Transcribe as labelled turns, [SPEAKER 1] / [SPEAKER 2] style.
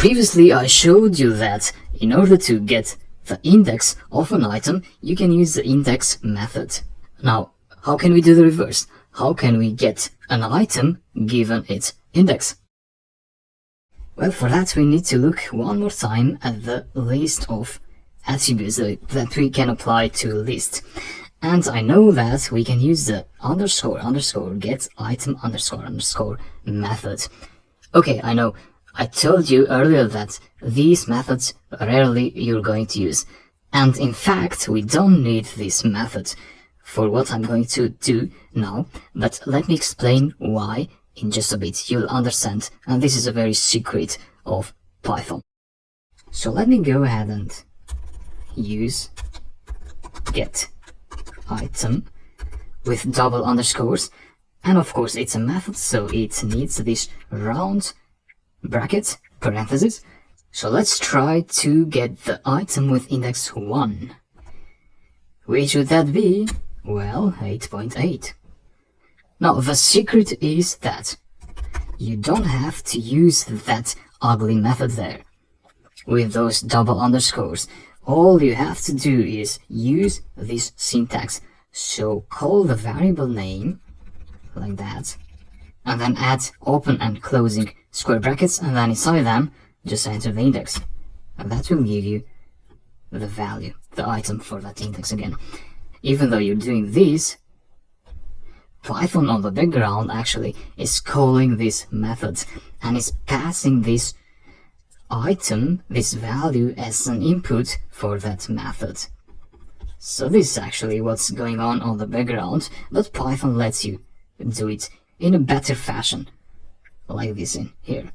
[SPEAKER 1] Previously I showed you that in order to get the index of an item, you can use the index method. Now, how can we do the reverse? How can we get an item given its index? Well, for that we need to look one more time at the list of attributes that we can apply to a list. And I know that we can use the underscore get item underscore method. Okay, I know. I told you earlier that these methods rarely you're going to use. And in fact, we don't need this method for what I'm going to do now. But let me explain why in just a bit. You'll understand. And this is a very secret of Python. So let me go ahead and use get item with double underscores, and of course it's a method, so it needs this round bracket parenthesis. So let's try to get the item with index 1. Which would that be? Well, 8.8. Now the secret is that you don't have to use that ugly method there with those double underscores. All you have to do is use this syntax. So call the variable name like that, and then add open and closing square brackets, and then inside them just enter the index, and that will give you the value, the item for that index again. Even though you're doing this, Python on the background actually is calling this method and is passing this item, this value, as an input for that method. So this is actually what's going on the background, but Python lets you do it in a better fashion, like this in here.